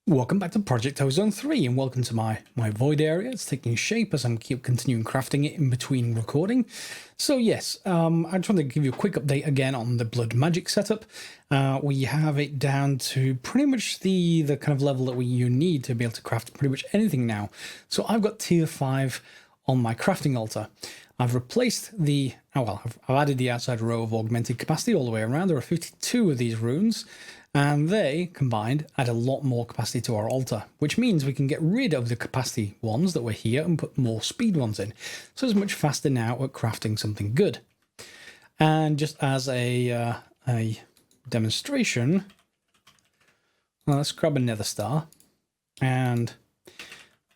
Welcome back to Project Ozone 3 and welcome to my void area. It's taking shape as I'm continuing crafting it in between recording. So yes, I just want to give you a quick update again on the blood magic setup. We have it down to pretty much the kind of level that you need to be able to craft pretty much anything now. So I've got tier 5 on my crafting altar. I've replaced I've added the outside row of augmented capacity all the way around. There are 52 of these runes. And they, combined, add a lot more capacity to our altar, which means we can get rid of the capacity ones that were here and put more speed ones in. So it's much faster now at crafting something good. And just as a demonstration, let's grab a nether star. And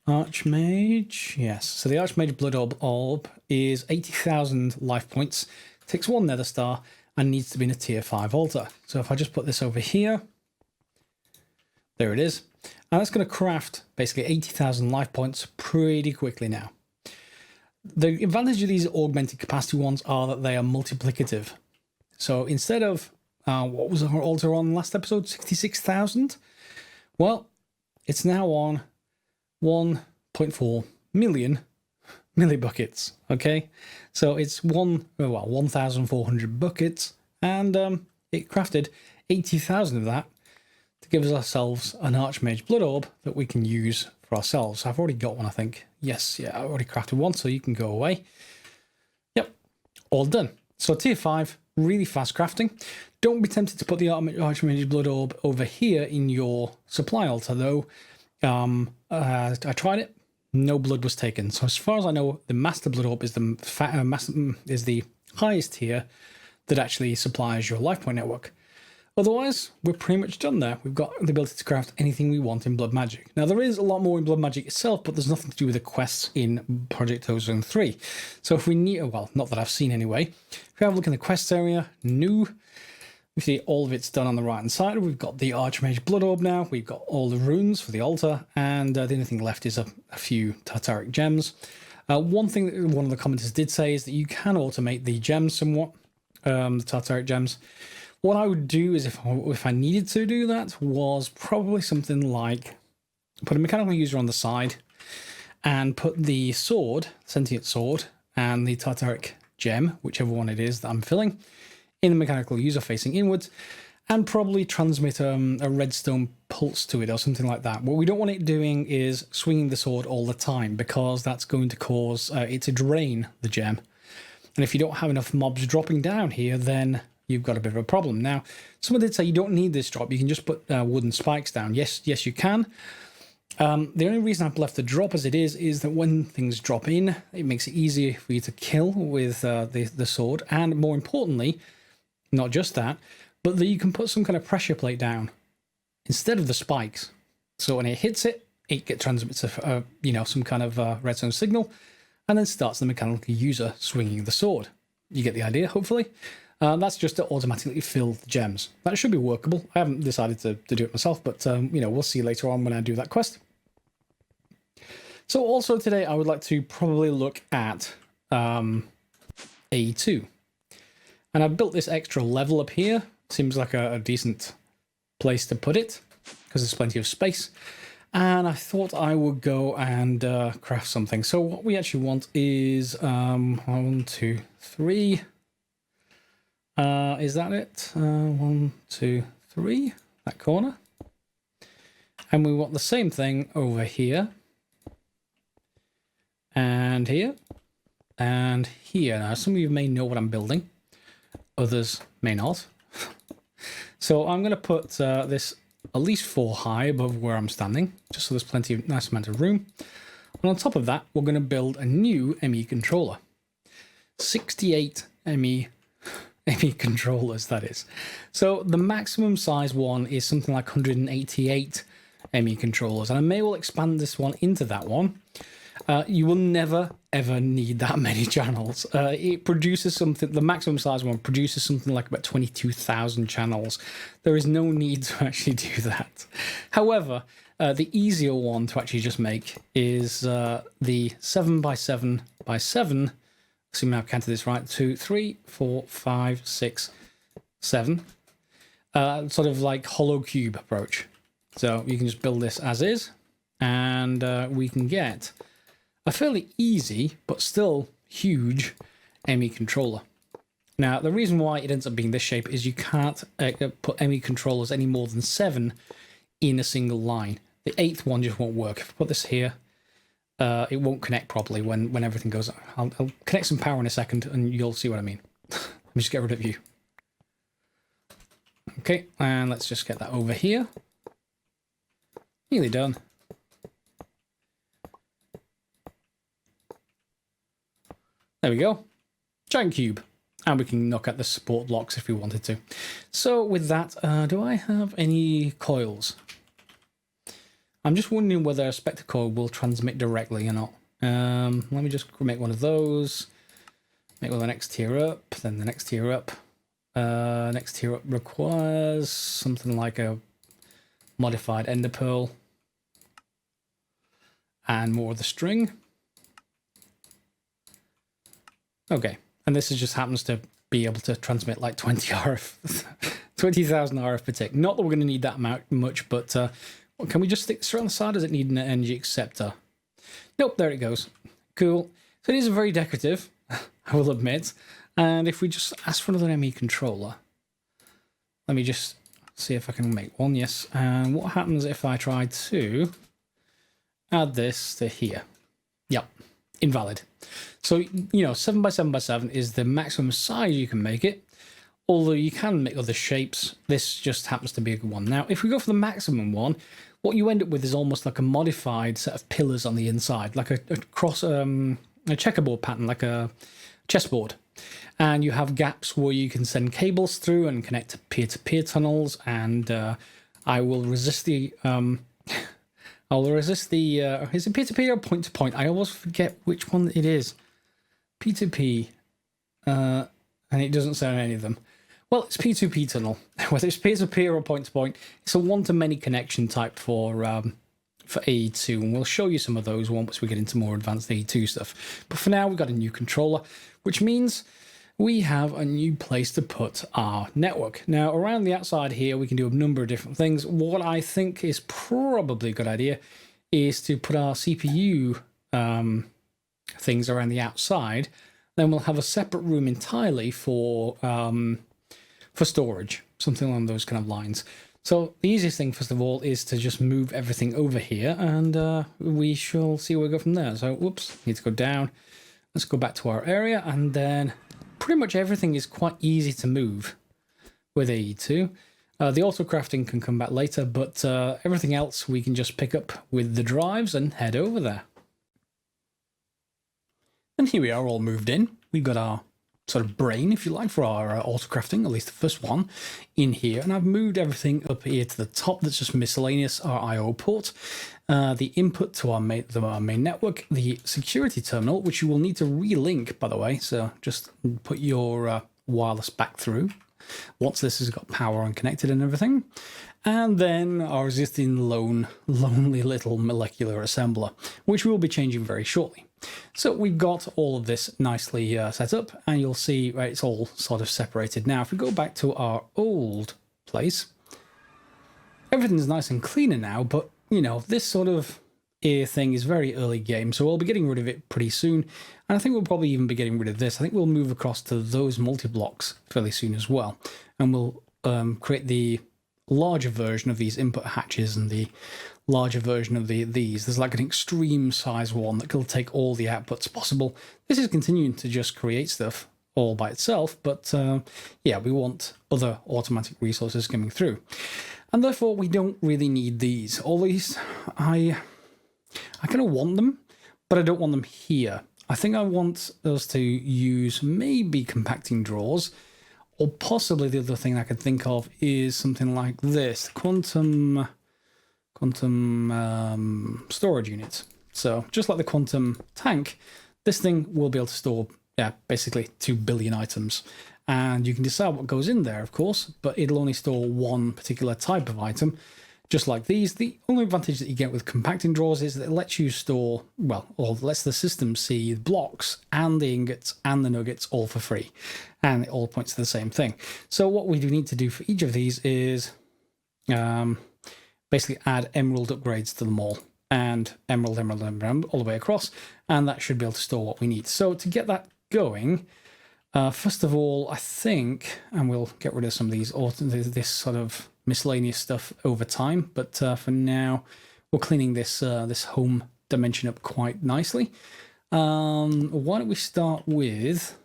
Archmage, yes. So the Archmage Blood Orb is 80,000 life points, takes one nether star, and needs to be in a tier 5 altar. So if I just put this over here, there it is. And that's going to craft basically 80,000 life points pretty quickly now. The advantage of these augmented capacity ones are that they are multiplicative. So instead of, what was our altar on last episode, 66,000? Well, it's now on 1.4 million millibuckets, okay? So it's 1,400 buckets, and it crafted 80,000 of that to give ourselves an Archmage Blood Orb that we can use for ourselves. I've already got one, I think. Yes, yeah, I already crafted one, so you can go away. Yep, all done. So tier 5, really fast crafting. Don't be tempted to put the Archmage Blood Orb over here in your supply altar, though. I tried it. No blood was taken. So as far as I know, the Master Blood Orb is the highest tier that actually supplies your life point network. Otherwise, we're pretty much done there. We've got the ability to craft anything we want in Blood Magic. Now, there is a lot more in Blood Magic itself, but there's nothing to do with the quests in Project Ozone 3. So if we need, well, not that I've seen anyway, if we have a look in the quests area, new, we see all of it's done on the right-hand side. We've got the Archmage Blood Orb now. We've got all the runes for the altar, and the only thing left is a few Tartaric gems. One thing that one of the commenters did say is that you can automate the gems somewhat, the Tartaric gems. What I would do is, if I needed to do that, was probably something like put a mechanical user on the side and put the sword, Sentient Sword, and the Tartaric gem, whichever one it is that I'm filling, in the mechanical user facing inwards, and probably transmit a redstone pulse to it or something like that. What we don't want it doing is swinging the sword all the time, because that's going to cause it to drain the gem. And if you don't have enough mobs dropping down here, then you've got a bit of a problem. Now, someone did say you don't need this drop. You can just put wooden spikes down. Yes, you can. The only reason I've left the drop as it is that when things drop in, it makes it easier for you to kill with the sword. And more importantly, not just that, but that you can put some kind of pressure plate down instead of the spikes. So when it hits it, transmits some kind of redstone signal, and then starts the mechanical user swinging the sword. You get the idea, hopefully. That's just to automatically fill the gems. That should be workable. I haven't decided to do it myself, but we'll see later on when I do that quest. So also today, I would like to probably look at A2. And I've built this extra level up here. Seems like a decent place to put it, because there's plenty of space. And I thought I would go and craft something. So what we actually want is 1, 2, 3. Is that it? 1, 2, 3. That corner. And we want the same thing over here. And here. And here. Now, some of you may know what I'm building. Others may not. So I'm going to put this at least 4 high above where I'm standing, just so there's plenty of nice amount of room. And on top of that, we're going to build a new ME controller. 68 ME controllers, that is. So the maximum size one is something like 188 ME controllers, and I may well expand this one into that one. You will never ever need that many channels. It produces something, the maximum size one produces something like about 22,000 channels. There is no need to actually do that. However, the easier one to actually just make is the 7x7x7. Assuming I've counted this right, 2, 3, 4, 5, 6, 7. Sort of like hollow cube approach. So you can just build this as is, and we can get a fairly easy but still huge ME controller. Now, the reason why it ends up being this shape is you can't put ME controllers any more than 7 in a single line. The 8th one just won't work. If I put this here, it won't connect properly when everything goes. I'll connect some power in a second and you'll see what I mean. Let me just get rid of you. Okay, and let's just get that over here. Nearly done. There we go. Giant cube. And we can knock out the support blocks if we wanted to. So with that, do I have any coils? I'm just wondering whether a Spectre coil will transmit directly or not. Let me just make one of those. Make one of the next tier up, then the next tier up. Next tier up requires something like a modified ender pearl. And more of the string. Okay. And this just happens to be able to transmit like 20 RF, 20,000 RF per tick. Not that we're going to need that much, but can we just stick this around the side? Does it need an energy acceptor? Nope, there it goes. Cool. So it is very decorative, I will admit. And if we just ask for another ME controller, let me just see if I can make one. Yes. And what happens if I try to add this to here? Yep. Invalid. So, you know, 7x7x7 is the maximum size you can make it, although you can make other shapes. This just happens to be a good one. Now, if we go for the maximum one, what you end up with is almost like a modified set of pillars on the inside, like a checkerboard pattern, like a chessboard. And you have gaps where you can send cables through and connect to peer-to-peer tunnels, and I will resist the... is it peer-to-peer or point-to-point? I always forget which one it is. P2P. And it doesn't say on any of them. Well, it's P2P tunnel. Whether it's peer-to-peer or point-to-point, it's a one-to-many connection type for AE2. And we'll show you some of those once we get into more advanced AE2 stuff. But for now, we've got a new controller, which means we have a new place to put our network. Now, around the outside here, we can do a number of different things. What I think is probably a good idea is to put our CPU things around the outside. Then we'll have a separate room entirely for storage, something along those kind of lines. So the easiest thing, first of all, is to just move everything over here, and we shall see where we go from there. So, whoops, need to go down. Let's go back to our area, and then pretty much everything is quite easy to move with AE2. The auto crafting can come back later, but everything else we can just pick up with the drives and head over there. And here we are, all moved in. We've got our sort of brain, if you like, for our auto crafting, at least the first one, in here. And I've moved everything up here to the top. That's just miscellaneous, our I/O port, the input to our main network, the security terminal, which you will need to relink, by the way. So just put your wireless back through once this has got power and connected and everything. And then our existing lonely little molecular assembler, which we'll be changing very shortly. So we've got all of this nicely set up, and you'll see right, it's all sort of separated. Now, if we go back to our old place, everything's nice and cleaner now, but, you know, this sort of ear thing is very early game, so we'll be getting rid of it pretty soon. And I think we'll probably even be getting rid of this. I think we'll move across to those multi-blocks fairly soon as well. And we'll create the larger version of these input hatches and the larger version of these. There's like an extreme size one that will take all the outputs possible. This is continuing to just create stuff all by itself, but yeah, we want other automatic resources coming through. And therefore, we don't really need these. All these, I kind of want them, but I don't want them here. I think I want us to use maybe compacting drawers, or possibly the other thing I could think of is something like this, quantum storage units. So just like the quantum tank, this thing will be able to store, yeah, basically 2 billion items. And you can decide what goes in there, of course, but it'll only store one particular type of item. Just like these, the only advantage that you get with compacting drawers is that it lets you store, well, or lets the system see blocks and the ingots and the nuggets all for free. And it all points to the same thing. So what we do need to do for each of these is basically add emerald upgrades to them all, and emerald, emerald, emerald, all the way across, and that should be able to store what we need. So to get that going, first of all, I think, and we'll get rid of some of these this sort of miscellaneous stuff over time, but for now, we're cleaning this this home dimension up quite nicely. Why don't we start with,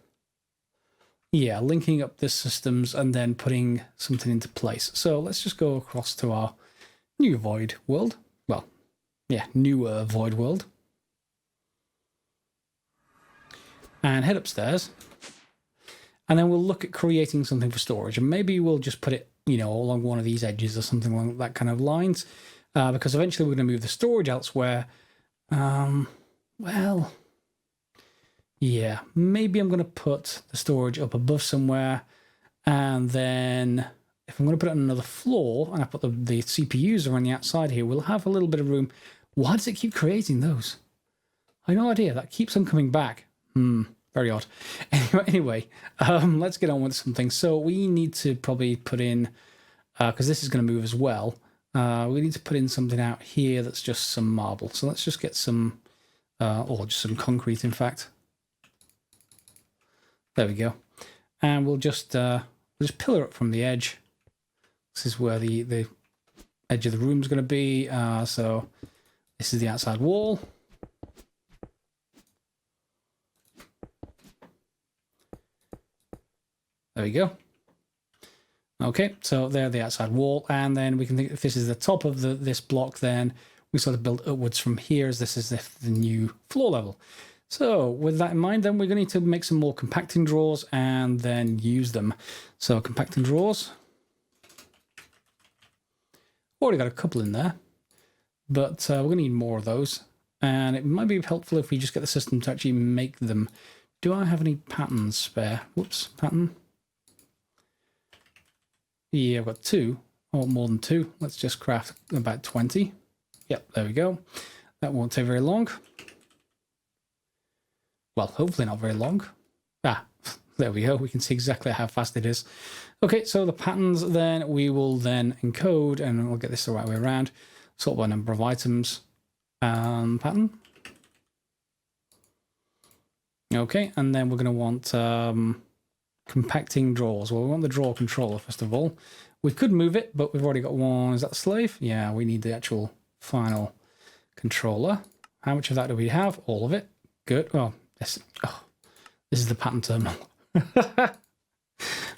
yeah, linking up the systems and then putting something into place. So let's just go across to our new void world. Well, yeah, newer void world. And head upstairs. And then we'll look at creating something for storage. And maybe we'll just put it, you know, along one of these edges or something along that kind of lines. Because eventually we're going to move the storage elsewhere. Well, yeah, maybe I'm going to put the storage up above somewhere. And then if I'm going to put it on another floor and I put the CPUs around the outside here, we'll have a little bit of room. Why does it keep creating those? I have no idea. That keeps on coming back. Very odd. Anyway, let's get on with something. So we need to probably put in, because this is going to move as well, we need to put in something out here that's just some marble. So let's just get some, or just some concrete, in fact. There we go. And we'll just pillar up from the edge. This is where the edge of the room is going to be. So this is the outside wall. There we go. Okay, so there, the outside wall, and then we can think if this is the top of this block, then we sort of build upwards from here as this is the new floor level. So with that in mind, then we're going to need to make some more compacting drawers and then use them. So compacting drawers. Already got a couple in there, but we're going to need more of those. And it might be helpful if we just get the system to actually make them. Do I have any patterns spare? Whoops, pattern. Yeah, I've got 2, or more than 2. Let's just craft about 20. Yep, there we go. That won't take very long. Well, hopefully not very long. Ah, there we go. We can see exactly how fast it is. Okay, so the patterns then we will then encode, and we'll get this the right way around. Sort by number of items. Pattern. Okay, and then we're going to want compacting drawers. Well, we want the drawer controller first of all. We could move it, but we've already got one. Is that the slave? Yeah, we need the actual final controller. How much of that do we have? All of it. Good. Well, this is the pattern terminal.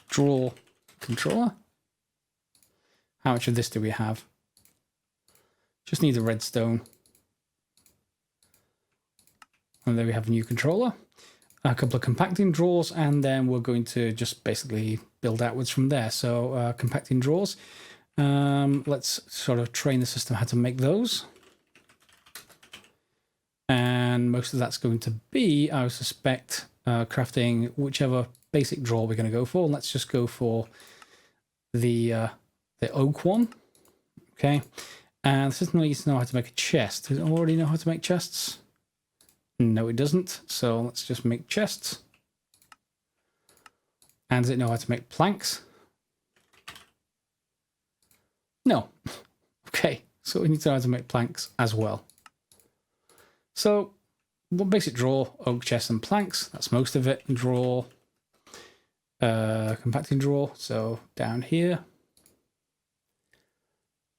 Drawer controller. How much of this do we have? Just need the redstone. And there we have a new controller. A couple of compacting drawers, and then we're going to just basically build outwards from there. So compacting drawers. Let's sort of train the system how to make those. And most of that's going to be, I suspect, crafting whichever basic drawer we're going to go for. Let's just go for the oak one. Okay. And the system needs to know how to make a chest. Does it already know how to make chests? No, it doesn't. So let's just make chests. And does it know how to make planks? No. Okay, so we need to know how to make planks as well. So, one basic drawer, oak, chest, and planks. That's most of it. Drawer, compacting drawer. So down here.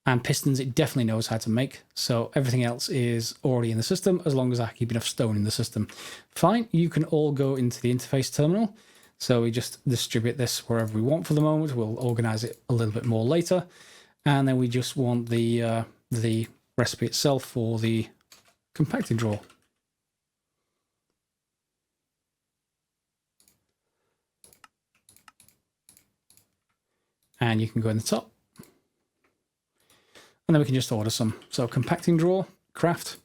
And pistons, it definitely knows how to make. So everything else is already in the system, as long as I keep enough stone in the system. Fine, you can all go into the interface terminal. So we just distribute this wherever we want for the moment. We'll organize it a little bit more later. And then we just want the recipe itself for the compacting drawer. And you can go in the top. And then we can just order some. So compacting drawer, craft.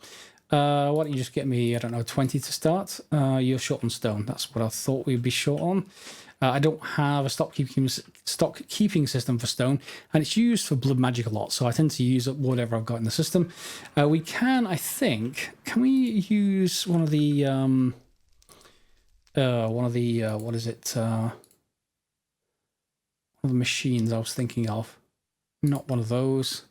Why don't you just get me, I don't know, 20 to start? You're short on stone. That's what I thought we'd be short on. I don't have a stock keeping system for stone, and it's used for blood magic a lot, so I tend to use up whatever I've got in the system. We can, I think, can we use one of the what is it? One of the machines I was thinking of. Not one of those.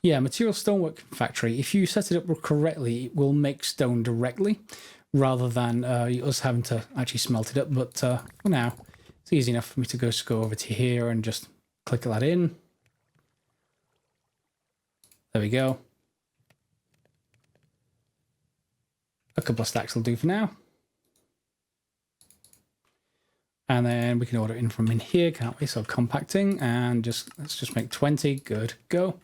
Yeah, Material Stonework Factory, if you set it up correctly, it will make stone directly rather than us having to actually smelt it up. But for now, it's easy enough for me to go over to here and just click that in. There we go. A couple of stacks will do for now. And then we can order in from in here, can't we? So compacting and let's just make 20. Good, go.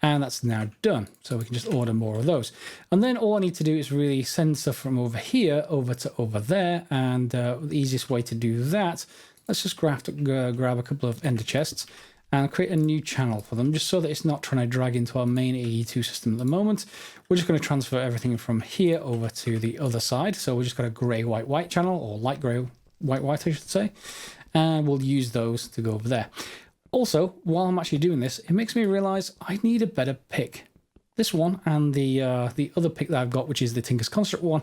And that's now done. So we can just order more of those. And then all I need to do is really send stuff from over here over to over there. And the easiest way to do that, let's just grab a couple of ender chests and create a new channel for them, just so that it's not trying to drag into our main AE2 system at the moment. We're just going to transfer everything from here over to the other side. So we just got a grey white white channel, or light grey white white I should say, and we'll use those to go over there. Also, while I'm actually doing this, it makes me realize I need a better pick. This one and the other pick that I've got, which is the Tinker's Construct one,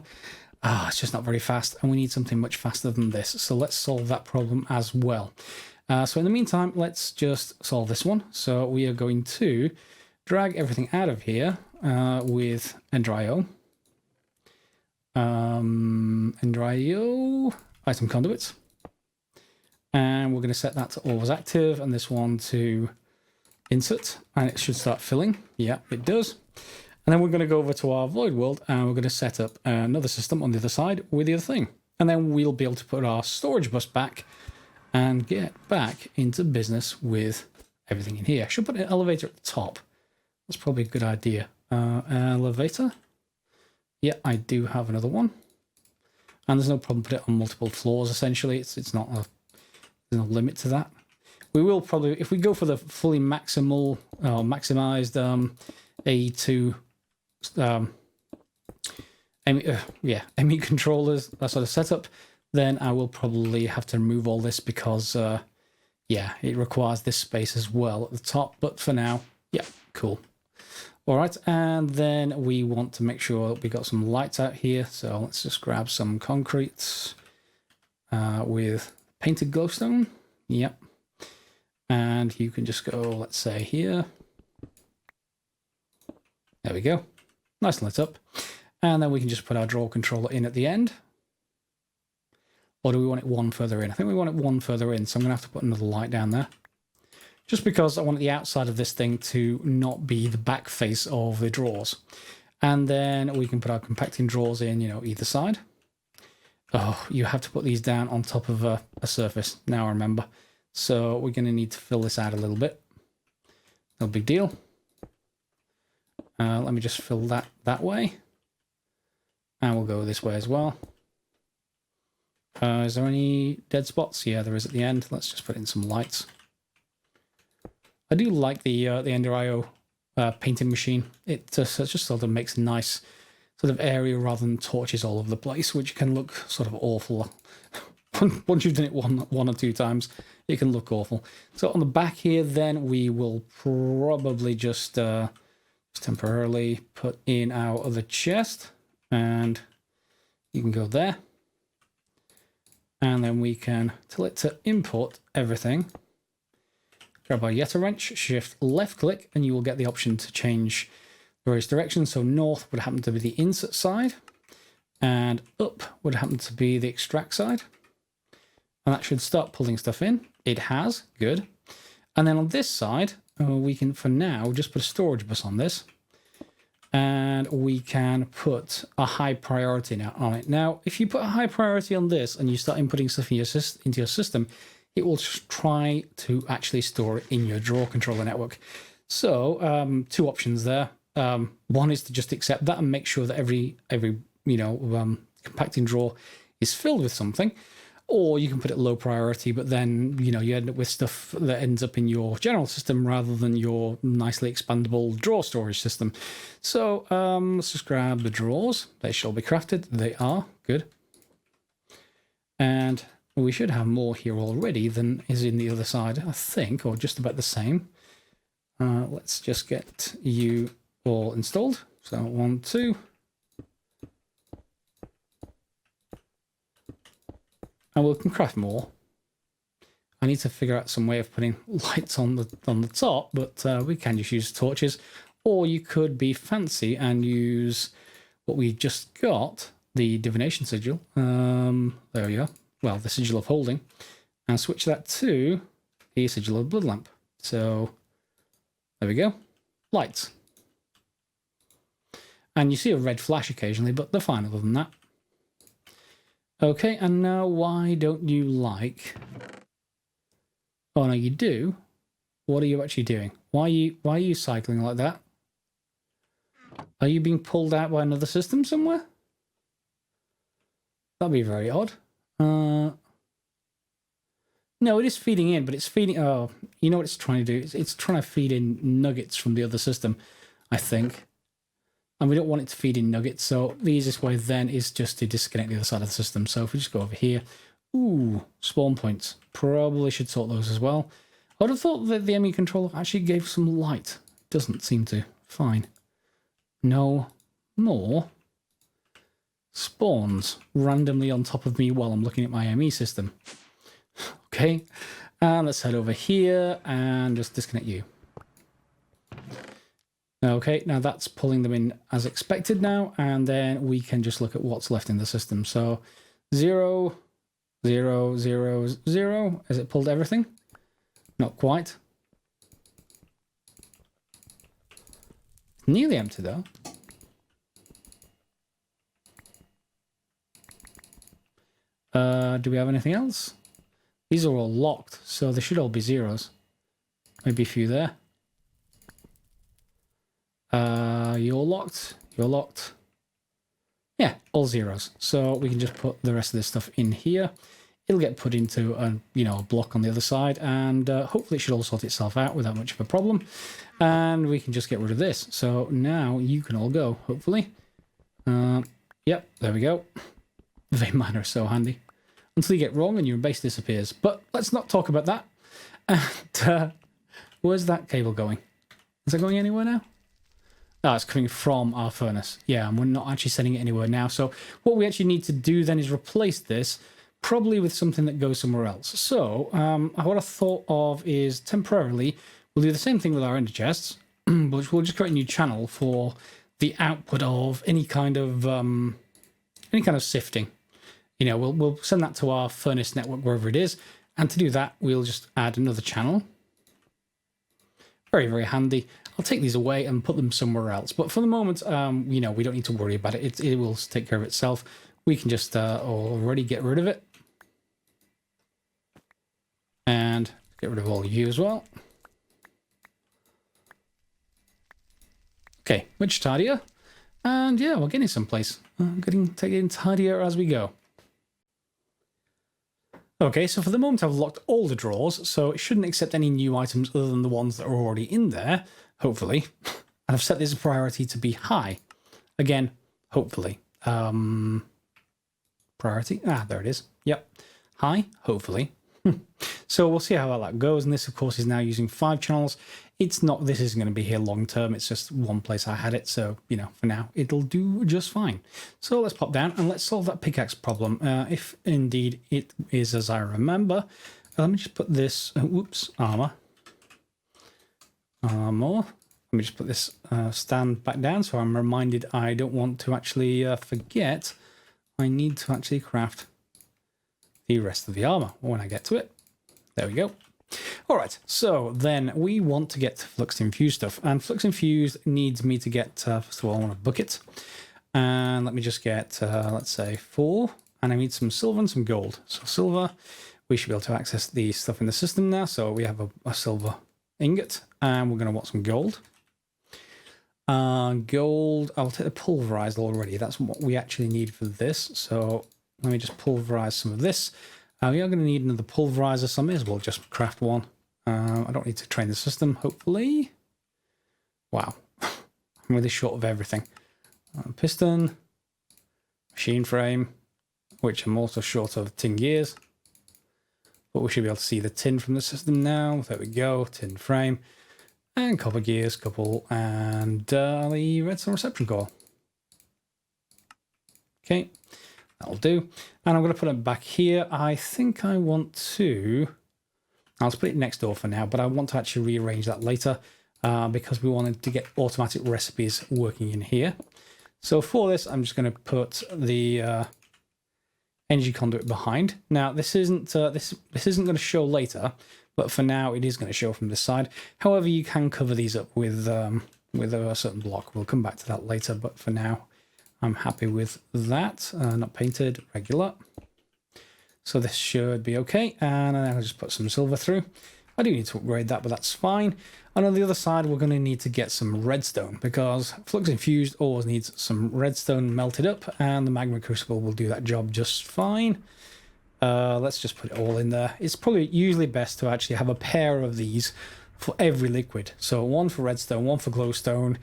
it's just not very fast, and we need something much faster than this. So let's solve that problem as well. So in the meantime, let's just solve this one. So we are going to drag everything out of here with Ender.io. Ender.io, item conduits. And we're going to set that to always active, and this one to insert, and it should start filling. Yeah, it does. And then we're going to go over to our void world, and we're going to set up another system on the other side with the other thing. And then we'll be able to put our storage bus back and get back into business with everything in here. I should put an elevator at the top. That's probably a good idea. Elevator. Yeah, I do have another one. And there's no problem putting it on multiple floors, essentially. It's not a, there's no limit to that. We will probably, if we go for the fully maximized AE2 ME controllers, that sort of setup, then I will probably have to remove all this because, yeah, it requires this space as well at the top. But for now, yeah, cool. All right, and then we want to make sure that we got some lights out here. So let's just grab some concrete with painted glowstone. Yep. And you can just go, let's say here. There we go. Nice and lit up. And then we can just put our draw controller in at the end. Or do we want it one further in? I think we want it one further in, so I'm going to have to put another light down there. Just because I want the outside of this thing to not be the back face of the drawers. And then we can put our compacting drawers in, either side. Oh, you have to put these down on top of a surface, now I remember. So we're going to need to fill this out a little bit. No big deal. Let me just fill that way. And we'll go this way as well. Is there any dead spots? Yeah, there is at the end. Let's just put in some lights. I do like the Ender.io painting machine. It just sort of makes a nice sort of area rather than torches all over the place, which can look sort of awful. Once you've done it one or two times, it can look awful. So on the back here, then we will probably just temporarily put in our other chest, and you can go there. And then we can tell it to import everything. Grab our Yeta wrench, shift left click, and you will get the option to change various directions. So north would happen to be the insert side, and up would happen to be the extract side. And that should start pulling stuff in. It has, good. And then on this side, we can, for now, just put a storage bus on this. And we can put a high priority now on it. Now, if you put a high priority on this and you start inputting stuff into your system, it will try to actually store it in your draw controller network. So, two options there. One is to just accept that and make sure that every compacting drawer is filled with something. Or you can put it low priority, but then, you end up with stuff that ends up in your general system rather than your nicely expandable drawer storage system. So let's just grab the drawers. They shall be crafted. They are. Good. And we should have more here already than is in the other side, I think, or just about the same. Let's just get you all installed. So 1, 2. And we can craft more. I need to figure out some way of putting lights on the top, but we can just use torches, or you could be fancy and use what we just got, the divination sigil. There we go. Well, the sigil of holding, and switch that to the sigil of blood lamp. So there we go. Lights. And you see a red flash occasionally, but they're fine other than that. Okay, and now why don't you like... Oh, no, you do? What are you actually doing? Why are you cycling like that? Are you being pulled out by another system somewhere? That'd be very odd. No, it is feeding in, but it's feeding... Oh, you know what it's trying to do? It's trying to feed in nuggets from the other system, I think. And we don't want it to feed in nuggets, so the easiest way then is just to disconnect the other side of the system. So if we just go over here... Ooh, spawn points. Probably should sort those as well. I would have thought that the ME controller actually gave some light. Doesn't seem to. Fine. No more spawns randomly on top of me while I'm looking at my ME system. Okay, and let's head over here and just disconnect you. Okay, now that's pulling them in as expected now, and then we can just look at what's left in the system. So 0, 0, 0, 0. Has it pulled everything? Not quite. Nearly empty though. Do we have anything else? These are all locked, so they should all be zeros. Maybe a few there. You're locked. You're locked. Yeah, all zeros. So we can just put the rest of this stuff in here. It'll get put into a block on the other side, and hopefully it should all sort itself out without much of a problem. And we can just get rid of this. So now you can all go, hopefully. Yep, there we go. The vein miner is so handy. Until you get wrong and your base disappears. But let's not talk about that. And where's that cable going? Is it going anywhere now? Oh, it's coming from our furnace. Yeah, and we're not actually sending it anywhere now. So what we actually need to do then is replace this, probably with something that goes somewhere else. So what I thought of is temporarily, we'll do the same thing with our ender chests, but we'll just create a new channel for the output of any kind of sifting. We'll send that to our furnace network, wherever it is. And to do that, we'll just add another channel. Very, very handy. I'll take these away and put them somewhere else. But for the moment, we don't need to worry about it. It will take care of itself. We can just already get rid of it. And get rid of all of you as well. Okay, much tidier. And yeah, we're getting someplace. Getting tidier as we go. Okay, so for the moment I've locked all the drawers, so it shouldn't accept any new items other than the ones that are already in there, hopefully. And I've set this priority to be high. Again, hopefully. Priority, there it is. Yep, high, hopefully. So we'll see how that goes, and this of course is now using 5 channels. This isn't going to be here long term, it's just one place I had it, so for now it'll do just fine. So let's pop down and let's solve that pickaxe problem, if indeed it is as I remember. Let me just put this armor. Let me just put this stand back down so I'm reminded I don't want to actually forget. I need to actually craft the rest of the armor when I get to it. There we go. All right, so then we want to get Flux Infused stuff, and Flux Infused needs me to get, first of all, I want a bucket, and let me just get, let's say 4, and I need some silver and some gold. So silver, we should be able to access the stuff in the system now, so we have a silver ingot, and we're going to want some gold. Gold, I'll take the pulverized already, that's what we actually need for this, so let me just pulverize some of this. We are going to need another pulverizer, so I may as well just craft one. I don't need to train the system, hopefully. Wow, I'm really short of everything. Piston, machine frame, which I'm also short of tin gears. But we should be able to see the tin from the system now. There we go, tin frame. And copper gears, couple, and the redstone reception core. Okay. That'll do. And I'm going to put it back here. I think I want to... I'll split it next door for now, but I want to actually rearrange that later. because we wanted to get automatic recipes working in here. So for this, I'm just going to put the energy conduit behind. Now this isn't this isn't going to show later, but for now it is going to show from this side. However, you can cover these up with a certain block. We'll come back to that later, but for now I'm happy with that. Not painted, regular. So this should be okay, and then I'll just put some silver through. I do need to upgrade that, but that's fine. And on the other side, we're going to need to get some redstone, because Flux Infused always needs some redstone melted up, and the Magma Crucible will do that job just fine. Let's just put it all in there. It's probably usually best to actually have a pair of these for every liquid. So one for redstone, one for glowstone,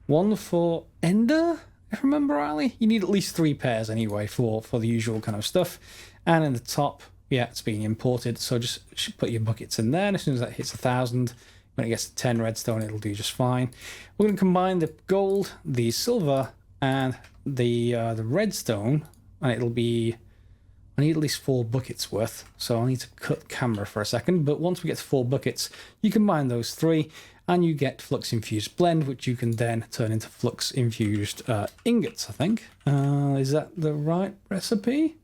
one for ender, if I remember rightly. You need at least 3 pairs anyway for the usual kind of stuff. And in the top, yeah, it's being imported, so just put your buckets in there, and as soon as that hits 1,000, when it gets to 10 redstone, it'll do just fine. We're going to combine the gold, the silver, and the redstone, and it'll be... I need at least 4 buckets worth, so I'll need to cut camera for a second, but once we get to 4 buckets, you combine those 3, and you get Flux Infused Blend, which you can then turn into Flux Infused ingots, I think. Is that the right recipe?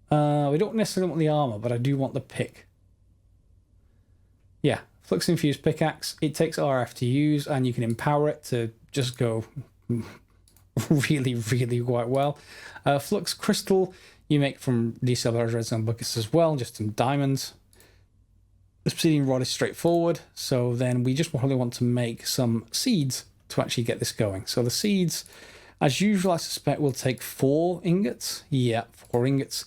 We don't necessarily want the armor, but I do want the pick. Yeah, Flux Infused Pickaxe. It takes RF to use, and you can empower it to just go really, really quite well. Flux Crystal, you make from destabilized redstone buckets as well, just some diamonds. The obsidian rod is straightforward, so then we just probably want to make some seeds to actually get this going. So the seeds, as usual, I suspect will take 4 ingots. Yeah, 4 ingots.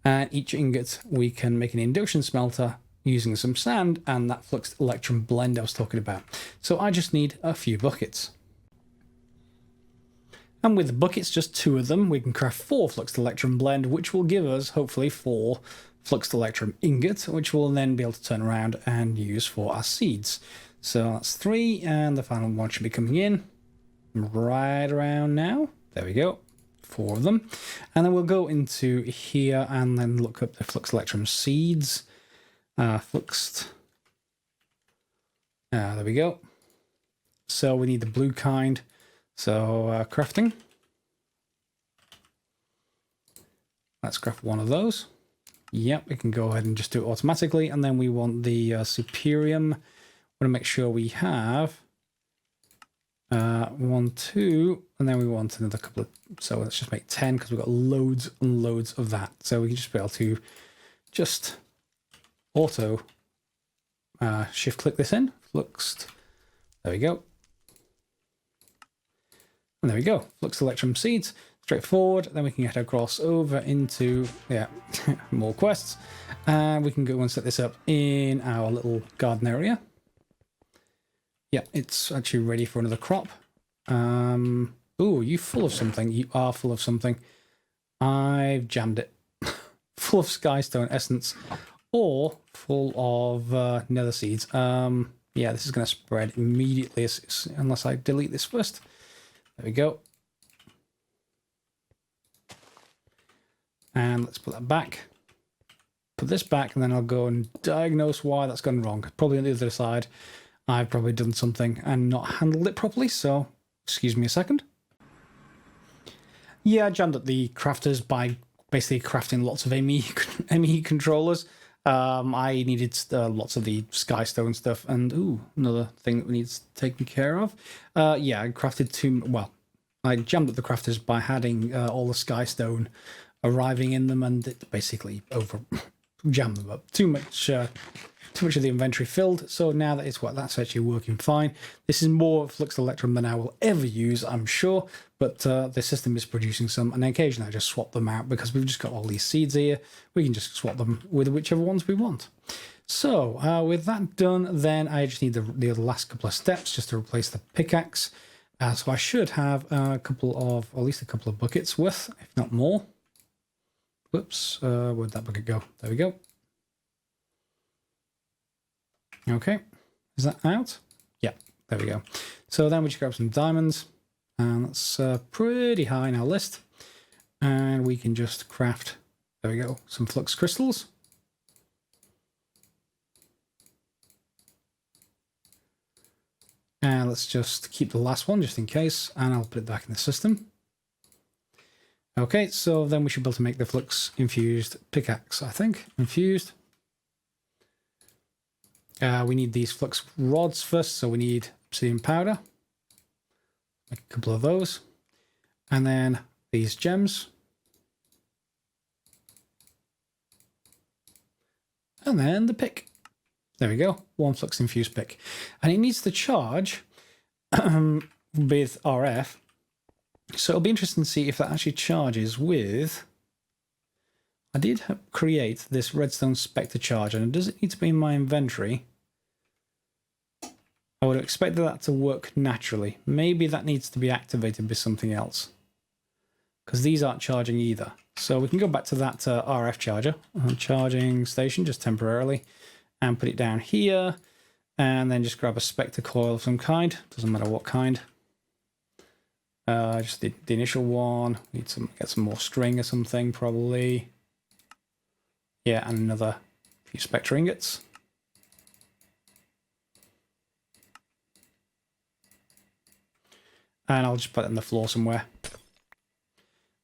And each ingot we can make an induction smelter using some sand and that Flux Electrum blend I was talking about. So I just need a few buckets. And with the buckets, just 2 of them, we can craft 4 Flux Electrum blend, which will give us hopefully 4 Flux Electrum ingots, which we'll then be able to turn around and use for our seeds. So that's 3, and the final one should be coming in right around now. There we go. 4 of them, and then we'll go into here and then look up the Flux Electrum seeds. Fluxed. There we go. So we need the blue kind. So crafting. Let's craft 1 of those. Yep, we can go ahead and just do it automatically, and then we want the Superium. Want to make sure we have 1, 2, and then we want another couple of, so let's just make 10 because we've got loads and loads of that. So we can just be able to just auto shift click this in, Fluxed. There we go. And there we go, Flux Electrum seeds, straightforward. Then we can get across over into, yeah, more quests, and we can go and set this up in our little garden area. Yeah, it's actually ready for another crop. Oh, you full of something? You are full of something. I've jammed it. Full of Skystone Essence or full of Nether Seeds. Yeah, this is going to spread immediately unless I delete this first. There we go. And let's put that back. Put this back, and then I'll go and diagnose why that's gone wrong. Probably on the other side, I've probably done something and not handled it properly, so excuse me a second. Yeah, I jammed up the crafters by basically crafting lots of ME controllers. I needed lots of the Skystone stuff, and ooh, another thing that needs taken care of. Yeah, I crafted I jammed up the crafters by adding all the Skystone arriving in them, and it basically jammed them up. Too much of the inventory filled, so now that that's actually working fine. This is more Flux Electrum than I will ever use, I'm sure, but the system is producing some, and occasionally I just swap them out because we've just got all these seeds here. We can just swap them with whichever ones we want. So with that done, then I just need the last couple of steps just to replace the pickaxe. So I should have at least a couple of buckets worth, if not more. Whoops, where'd that bucket go? There we go. Okay, is that out? Yeah, there we go. So then we just grab some diamonds, and that's pretty high in our list. And we can just craft, there we go, some flux crystals. And let's just keep the last one just in case, and I'll put it back in the system. Okay, so then we should be able to make the flux infused pickaxe, I think. Infused. We need these flux rods first, so we need obsidian powder. Make a couple of those. And then these gems. And then the pick. There we go, one flux infused pick. And it needs to charge with RF. So it'll be interesting to see if that actually charges with... I did create this redstone spectre charger, and does it need to be in my inventory? I would have expected that to work naturally. Maybe that needs to be activated by something else, because these aren't charging either. So we can go back to that RF charger, charging station just temporarily, and put it down here, and then just grab a spectre coil of some kind. Doesn't matter what kind. Just the initial one. Need get some more string or something probably. Yeah, and another few spectre ingots. And I'll just put it on the floor somewhere.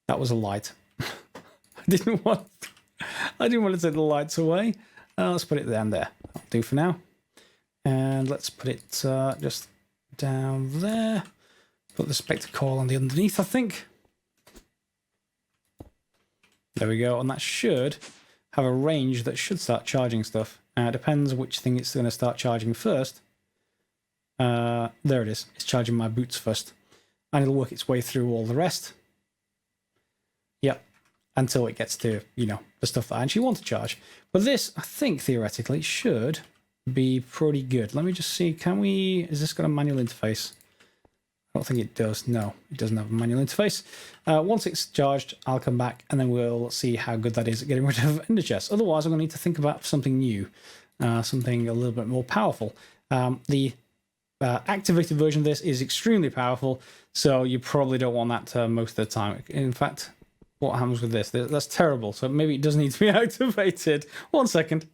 That was a light. I didn't want to take the lights away. Let's put it down there. That'll do for now. And let's put it just down there. Put the spectre coil on the underneath, I think. There we go. And that should have a range that should start charging stuff. It depends which thing it's going to start charging first. There it is. It's charging my boots first. And it'll work its way through all the rest. Yep. Until it gets to, you know, the stuff that I actually want to charge. But this, I think, theoretically, should be pretty good. Let me just see. Can we... Is this got a manual interface? I don't think it does. No, it doesn't have a manual interface. Once it's charged, I'll come back and then we'll see how good that is at getting rid of ender chests. Otherwise, I'm going to need to think about something new, something a little bit more powerful. The activated version of this is extremely powerful, so you probably don't want that most of the time. In fact, what happens with this? That's terrible, so maybe it does need to be activated. 1 second.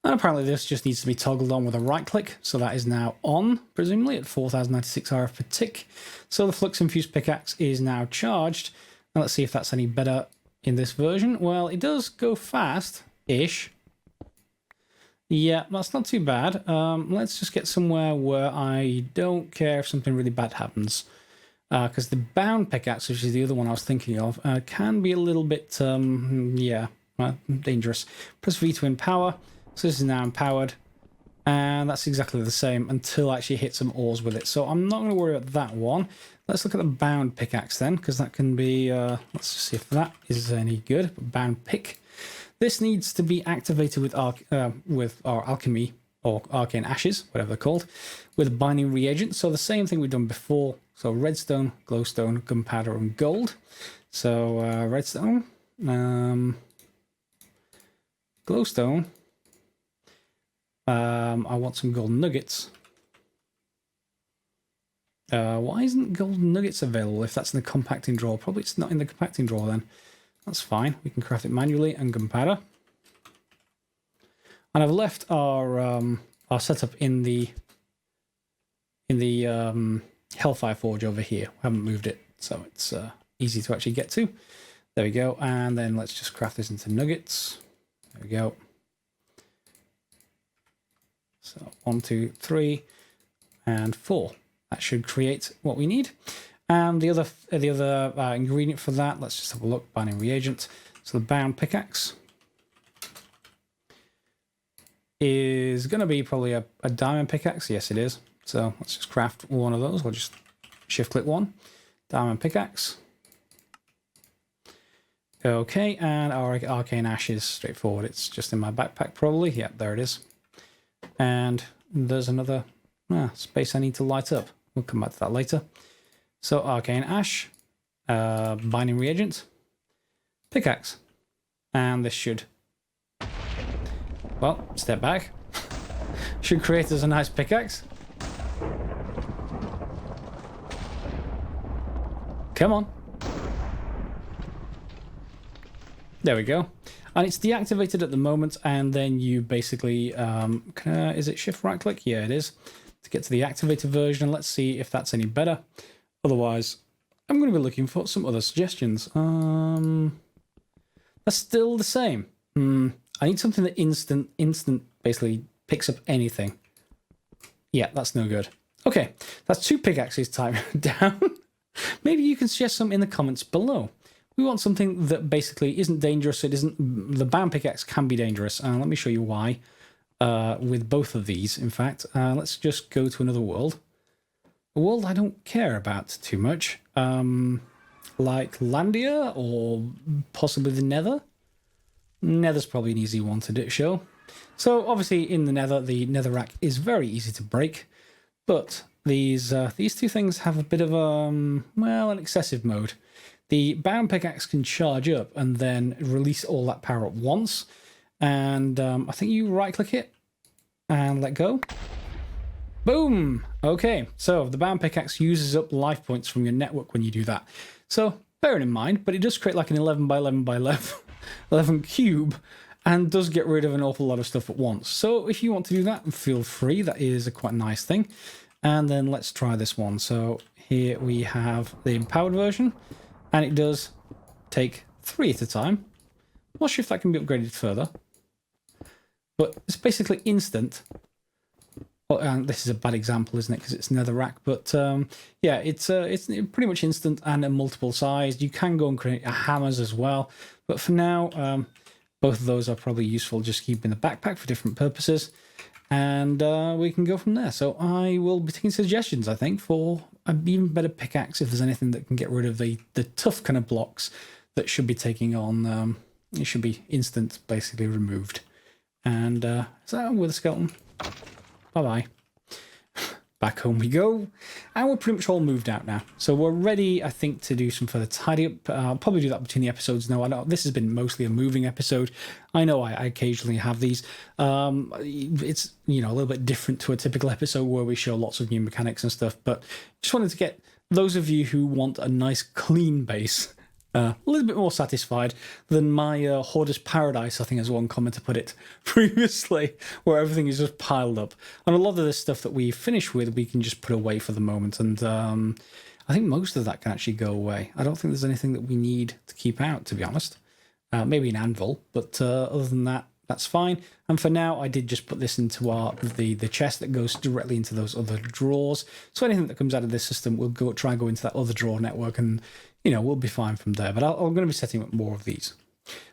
And apparently this just needs to be toggled on with a right click, so that is now on, presumably at 4096 RF per tick. So the flux infused pickaxe is now charged. Now let's see if that's any better in this version. Well, it does go fast-ish. Yeah, that's not too bad. Let's just get somewhere where I don't care if something really bad happens. Because the bound pickaxe, which is the other one I was thinking of, can be a little bit, dangerous. Press V to empower. So this is now empowered, and that's exactly the same until I actually hit some ores with it. So I'm not going to worry about that one. Let's look at the bound pickaxe then, because that can be, let's just see if that is any good. Bound pick. This needs to be activated with our alchemy, or arcane ashes, whatever they're called, with binding reagent. So the same thing we've done before. So redstone, glowstone, gunpowder, and gold. So redstone, glowstone. I want some golden nuggets. Why isn't golden nuggets available if that's in the compacting drawer? Probably it's not in the compacting drawer then. That's fine. We can craft it manually and gunpowder. And I've left our setup in the Hellfire Forge over here. I haven't moved it, so it's easy to actually get to. There we go. And then let's just craft this into nuggets. There we go. So 1, 2, 3, and 4. That should create what we need. And the other ingredient for that, let's just have a look. Binding reagent. So the bound pickaxe is going to be probably a diamond pickaxe. Yes, it is. So let's just craft one of those. We'll just shift click one. Diamond pickaxe. Okay, and our arcane ash is straightforward. It's just in my backpack probably. Yeah, there it is. And there's another space I need to light up. We'll come back to that later. So arcane ash, binding reagent, pickaxe, and this should, well, step back, should create us a nice pickaxe. Come on. There we go. And it's deactivated at the moment, and then you basically, is it shift right click? Yeah, it is. to get to the activated version. Let's see if that's any better. Otherwise, I'm going to be looking for some other suggestions. That's still the same. I need something that instant basically picks up anything. Yeah, that's no good. Okay, that's 2 pickaxes time down. Maybe you can suggest some in the comments below. We want something that basically isn't dangerous. It isn't. The bound pickaxe can be dangerous. Let me show you why. With both of these, in fact, let's just go to another world. A world I don't care about too much, like Landia or possibly the Nether. Nether's probably an easy one to show. So obviously in the Netherrack is very easy to break, but these 2 things have a bit of well, an excessive mode. The bound pickaxe can charge up and then release all that power at once, and I think you right-click it and let go. Boom! Okay, so the bound pickaxe uses up life points from your network when you do that. So bear it in mind, but it does create like an 11 by 11 by 11 cube, and does get rid of an awful lot of stuff at once. So if you want to do that, feel free. That is a quite nice thing. And then let's try this one. So here we have the empowered version, and it does take 3 at a time. I'm not sure if that can be upgraded further, but it's basically instant. Oh, and this is a bad example, isn't it? Because it's Netherrack, but yeah, it's pretty much instant and a multiple size. You can go and create hammers as well, but for now, both of those are probably useful. Just keep in the backpack for different purposes, and we can go from there. So I will be taking suggestions, I think, for an even better pickaxe. If there's anything that can get rid of the tough kind of blocks that should be taking on, it should be instant, basically removed. And so with a skeleton. Bye-bye. Back home we go. And we're pretty much all moved out now. So we're ready, I think, to do some further tidy up. I'll probably do that between the episodes. No, I know this has been mostly a moving episode. I know I occasionally have these. It's, you know, a little bit different to a typical episode where we show lots of new mechanics and stuff. But just wanted to get those of you who want a nice clean base a little bit more satisfied than my Hoarder's Paradise, I think, as one commenter put it previously, where everything is just piled up. And a lot of this stuff that we finish with, we can just put away for the moment. And I think most of that can actually go away. I don't think there's anything that we need to keep out, to be honest. Maybe an anvil, but other than that, that's fine. And for now, I did just put this into the chest that goes directly into those other drawers. So anything that comes out of this system will try and go into that other drawer network, and you know, we'll be fine from there. But I'm going to be setting up more of these.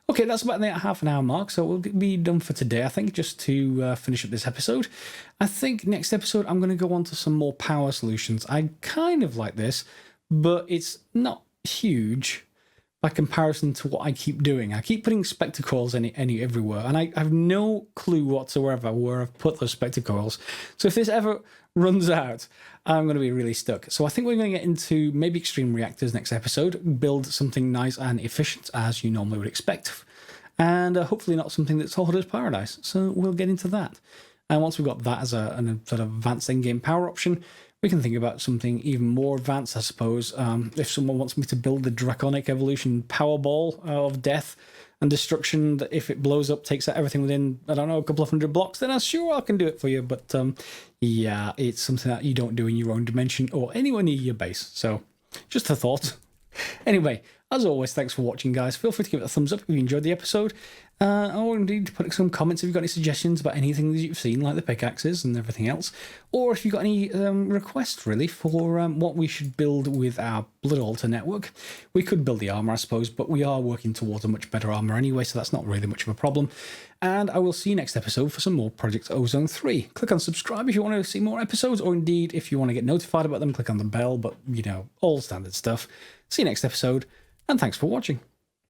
Okay, that's about the half an hour mark, so we'll be done for today, I think, just to finish up this episode. I think next episode I'm going to go on to some more power solutions. I kind of like this, but it's not huge by comparison to what I keep doing. I keep putting spectacles everywhere, and I have no clue whatsoever where I've put those spectacles. So if this ever runs out, I'm going to be really stuck. So I think we're going to get into maybe extreme reactors next episode, build something nice and efficient as you normally would expect, and hopefully not something that's Hoarder's Paradise. So we'll get into that. And once we've got that as a sort of advanced endgame power option, we can think about something even more advanced, I suppose. If someone wants me to build the Draconic Evolution Powerball of death and destruction, that if it blows up, takes out everything within, I don't know, a couple of 100 blocks, then I'm sure I can do it for you. But yeah, it's something that you don't do in your own dimension or anywhere near your base. So just a thought. Anyway, as always, thanks for watching, guys. Feel free to give it a thumbs up if you enjoyed the episode. Or indeed put some comments if you've got any suggestions about anything that you've seen, like the pickaxes and everything else. Or if you've got any requests, really, for what we should build with our Blood Altar network. We could build the armor, I suppose, but we are working towards a much better armor anyway, so that's not really much of a problem. And I will see you next episode for some more Project Ozone 3. Click on subscribe if you want to see more episodes, or indeed, if you want to get notified about them, click on the bell, but, you know, all standard stuff. See you next episode, and thanks for watching.